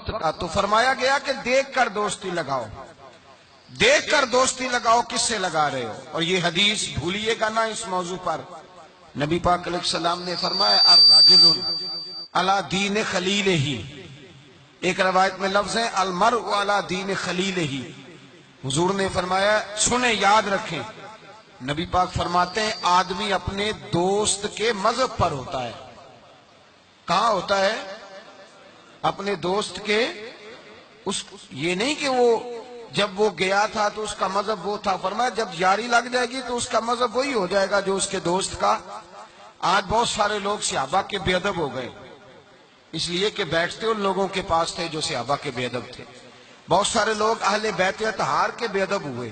کا تو فرمایا گیا کہ دیکھ کر دوستی لگاؤ، دیکھ کر دوستی لگاؤ، کس سے لگا رہے ہو؟ اور یہ حدیث بھولیے گا نا اس موضوع پر، نبی پاک علیہ السلام نے فرمایا الرجل علی دین خلیلہ، ایک روایت میں لفظ ہے المرء علی دین خلیلہ۔ حضور نے فرمایا سنیں، یاد رکھیں، نبی پاک فرماتے ہیں آدمی اپنے دوست کے مذہب پر ہوتا ہے۔ کہاں ہوتا ہے؟ اپنے دوست کے، یہ نہیں کہ وہ جب وہ گیا تھا تو اس کا مذہب وہ تھا، فرمایا جب یاری لگ جائے گی تو اس کا مذہب وہی ہو جائے گا جو اس کے دوست کا۔ آج بہت سارے لوگ صحابہ کے بے ادب ہو گئے، اس لیے کہ بیٹھتے ان لوگوں کے پاس تھے جو صحابہ کے بے ادب تھے۔ بہت سارے لوگ اہل بیت اطہار کے بے ادب ہوئے،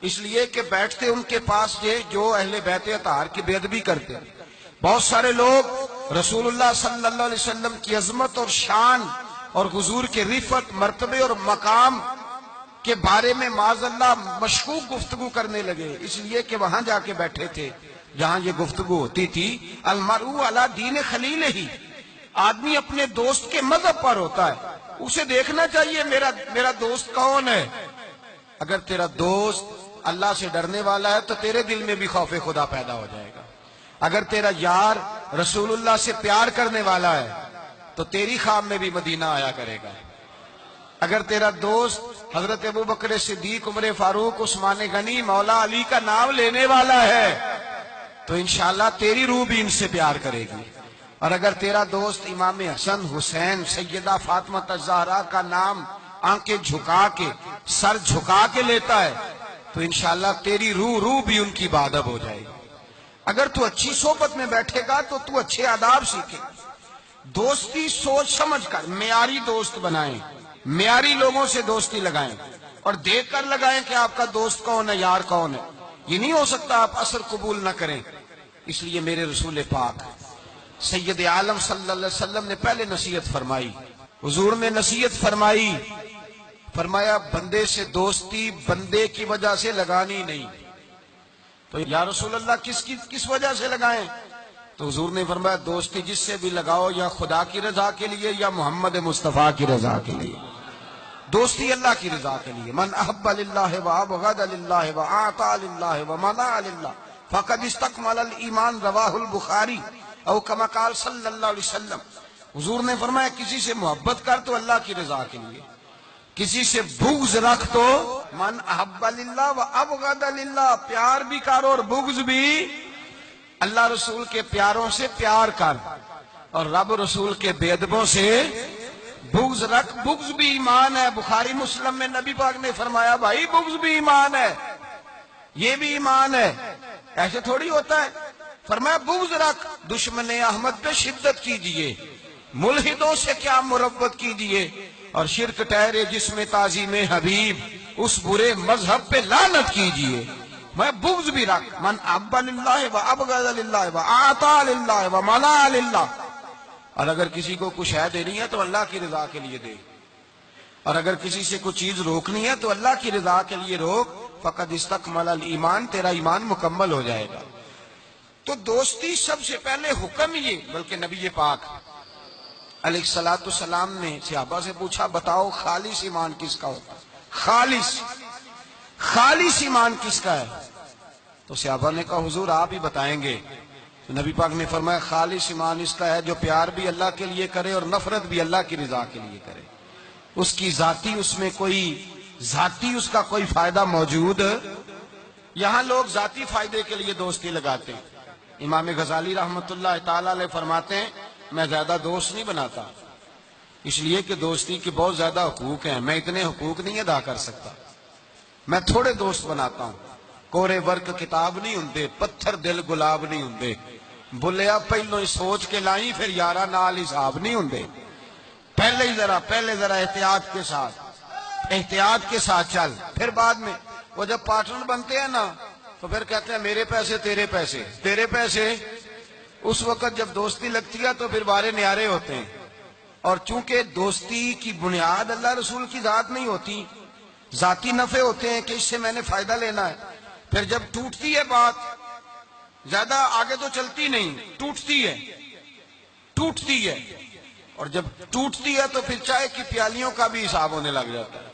اس لیے کہ بیٹھتے ان کے پاس تھے جو اہل بیت اطہار کی بے ادبی کرتے۔ بہت سارے لوگ رسول اللہ صلی اللہ علیہ وسلم کی عظمت اور شان اور حضور کے رفعت، مرتبے اور مقام کے بارے میں معاذ اللہ مشکوک گفتگو کرنے لگے، اس لیے کہ وہاں جا کے بیٹھے تھے جہاں یہ گفتگو ہوتی تھی۔ المرء علی دین خلیلہ، آدمی اپنے دوست کے مذہب پر ہوتا ہے، اسے دیکھنا چاہیے میرا دوست کون ہے۔ اگر تیرا دوست اللہ سے ڈرنے والا ہے تو تیرے دل میں بھی خوف خدا پیدا ہو جائے گا۔ اگر تیرا یار رسول اللہ سے پیار کرنے والا ہے تو تیری خواب میں بھی مدینہ آیا کرے گا۔ اگر تیرا دوست حضرت ابوبکر صدیق، عمر فاروق، عثمان غنی، مولا علی کا نام لینے والا ہے تو انشاءاللہ تیری روح بھی ان سے پیار کرے گی۔ اور اگر تیرا دوست امام حسن، حسین، سیدہ فاطمہ الزہرا کا نام آنکھیں جھکا کے، سر جھکا کے لیتا ہے تو انشاءاللہ تیری روح بھی ان کی بادب ہو جائے گی۔ اگر تو اچھی صحبت میں بیٹھے گا تو تو اچھے آداب سیکھے۔ دوستی سوچ سمجھ کر معیاری دوست بنائیں، معیاری لوگوں سے دوستی لگائیں اور دیکھ کر لگائیں کہ آپ کا دوست کون ہے، یار کون ہے۔ یہ نہیں ہو سکتا آپ اثر قبول نہ کریں۔ اس لیے میرے رسول پاک سید عالم صلی اللہ علیہ وسلم نے پہلے نصیحت فرمائی، حضور نے نصیحت فرمائی، فرمایا بندے سے دوستی بندے کی وجہ سے لگانی نہیں۔ تو یا رسول اللہ کس وجہ سے لگائیں؟ تو حضور نے فرمایا دوستی جس سے بھی لگاؤ یا خدا کی رضا کے لیے یا محمد مصطفیٰ کی رضا کے لیے۔ دوستی اللہ کی رضا کے لیے، من احب للہ وابغض للہ واعطى للہ ومنع للہ فقد استکمل الایمان، رواہ البخاری او کما قال صلی اللہ علیہ وسلم۔ حضور نے فرمایا کسی سے محبت کر تو اللہ کی رضا کے لیے، کسی سے بغض رکھ تو من احب للہ وابغض للہ، پیار بھی کر اور بغض بھی اللہ رسول کے پیاروں سے پیار کر اور رب رسول کے بے ادبوں سے بغض رکھ۔ بغض بھی ایمان ہے، بخاری مسلم میں نبی پاک نے فرمایا بھائی بغض بھی ایمان ہے، یہ بھی ایمان ہے، ایسے تھوڑی ہوتا ہے۔ فرمایا بغض رکھ، دشمن احمد پہ شدت کیجئے، ملحدوں سے کیا مربت کیجئے، اور شرک ٹھہرے جس میں تعظیم حبیب، اس برے مذہب پہ لعنت کیجئے۔ میں بغض بھی رکھ، من احب للہ وابغض للہ واعطى للہ ومنع للہ، اور اگر کسی کو کچھ ہے دینی ہے تو اللہ کی رضا کے لیے دے، اور اگر کسی سے کوئی چیز روکنی ہے تو اللہ کی رضا کے لیے روک، فقد استکمل الایمان، تیرا ایمان مکمل ہو جائے گا۔ تو دوستی سب سے پہلے حکم یہ، بلکہ نبی پاک علیہ الصلوۃ والسلام نے صحابہ سے پوچھا بتاؤ خالص ایمان کس کا ہوتا ہے؟ خالص ایمان کس کا ہے؟ تو صحابہ نے کہا حضور آپ ہی بتائیں گے۔ تو نبی پاک نے فرمایا خالص ایمان اس کا ہے جو پیار بھی اللہ کے لیے کرے اور نفرت بھی اللہ کی رضا کے لیے کرے، اس کی ذاتی اس کا کوئی فائدہ موجود۔ یہاں لوگ ذاتی فائدے کے لیے دوستی لگاتے ہیں۔ امام غزالی رحمت اللہ تعالی علیہ فرماتے ہیں میں زیادہ دوست نہیں بناتا، اس لیے کہ دوستی کے بہت زیادہ حقوق ہیں، میں اتنے حقوق نہیں ادا کر سکتا، میں تھوڑے دوست بناتا ہوں۔ کورے ورک کتاب نہیں ہوندے، پتھر دل گلاب نہیں ہوندے، بلیا پہلو ہی سوچ کے لائیں پھر یارہ نال حساب نہیں ہوندے۔ پہلے ذرا احتیاط کے ساتھ چل، پھر بعد میں وہ جب پارٹنر بنتے ہیں نا تو پھر کہتے ہیں میرے پیسے تیرے پیسے۔ اس وقت جب دوستی لگتی ہے تو پھر بارے نیارے ہوتے ہیں، اور چونکہ دوستی کی بنیاد اللہ رسول کی ذات نہیں ہوتی، ذاتی نفع ہوتے ہیں کہ اس سے میں نے فائدہ لینا ہے۔ پھر جب ٹوٹتی ہے بات، زیادہ آگے تو چلتی نہیں، ٹوٹتی ہے، اور جب ٹوٹتی ہے تو پھر چائے کی پیالیوں کا بھی حساب ہونے لگ جاتا ہے.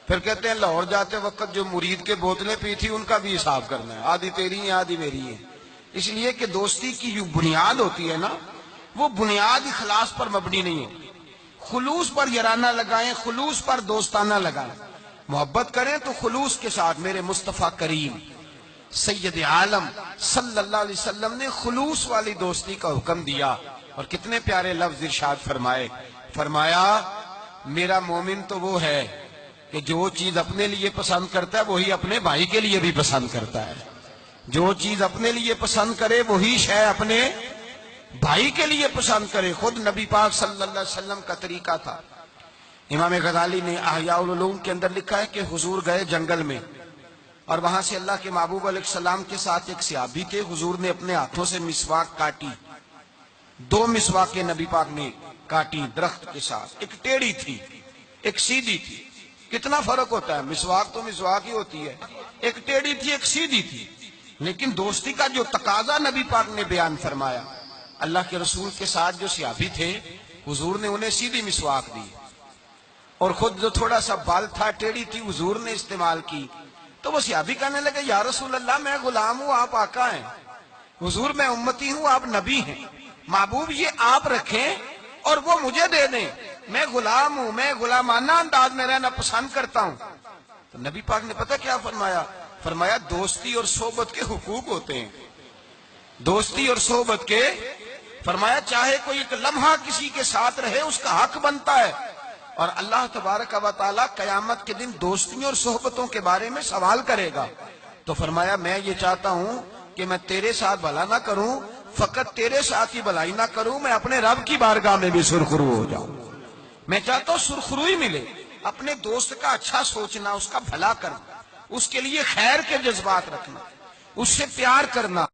پھر کہتے ہیں لاہور جاتے وقت جو مرید کے بوتلیں پی تھی ان کا بھی حساب کرنا ہے، آدھی تیری ہیں آدھی میری ہیں. اس لیے کہ دوستی کی جو بنیاد ہوتی ہے نا، وہ بنیاد اخلاص پر مبنی نہیں ہوتی. خلوص پر یارانہ لگائیں، خلوص پر دوستانہ لگائیں. محبت کریں تو خلوص کے ساتھ. میرے مصطفیٰ کریم سید عالم صلی اللہ علیہ وسلم نے خلوص والی دوستی کا حکم دیا، اور کتنے پیارے لفظ ارشاد فرمائے. فرمایا میرا مومن تو وہ ہے کہ جو چیز اپنے لیے پسند کرتا ہے وہی اپنے بھائی کے لیے بھی پسند کرتا ہے. جو چیز اپنے لیے پسند کرے وہی شے اپنے بھائی کے لیے پسند کرے. خود نبی پاک صلی اللہ علیہ وسلم کا طریقہ تھا. امام غزالی نے احیاء العلوم کے اندر لکھا ہے کہ حضور گئے جنگل میں، اور وہاں سے اللہ کے محبوب علیہ السلام کے ساتھ ایک صحابی تھے. حضور نے اپنے ہاتھوں سے مسواک کاٹی. 2 مسواکیں نبی پاک نے کاٹی درخت کے ساتھ. ایک ٹیڑھی تھی ایک سیدھی تھی. کتنا فرق ہوتا ہے، مسواک تو مسواک ہی ہوتی ہے. ایک ٹیڑھی تھی ایک سیدھی تھی، لیکن دوستی کا جو تقاضا نبی پاک نے بیان فرمایا. اللہ کے رسول کے ساتھ جو صحابی تھے حضور نے انہیں سیدھی مسواک دی، اور خود جو تھوڑا سا بال تھا ٹیڑھی تھی حضور نے استعمال کی. تو وہ صحابی کہنے لگے یا رسول اللہ میں غلام ہوں آپ آقا ہیں. حضور میں امتی ہوں آپ نبی ہیں. محبوب یہ آپ رکھیں اور وہ مجھے دے دیں. میں غلام ہوں، میں غلامانہ انداز میں رہنا پسند کرتا ہوں. تو نبی پاک نے پتہ کیا فرمایا؟ فرمایا دوستی اور صحبت کے حقوق ہوتے ہیں. دوستی اور صحبت کے، فرمایا چاہے کوئی ایک لمحہ کسی کے ساتھ رہے اس کا حق بنتا ہے. اور اللہ تبارک و تعالیٰ قیامت کے دن دوستیوں اور صحبتوں کے بارے میں سوال کرے گا. تو فرمایا میں یہ چاہتا ہوں کہ میں تیرے ساتھ بھلا نہ کروں، فقط تیرے ساتھ ہی بھلائی نہ کروں، میں اپنے رب کی بارگاہ میں بھی سرخرو ہو جاؤں. میں چاہتا ہوں سرخروئی ملے. اپنے دوست کا اچھا سوچنا، اس کا بھلا کرنا، اس کے لیے خیر کے جذبات رکھنا، اس سے پیار کرنا.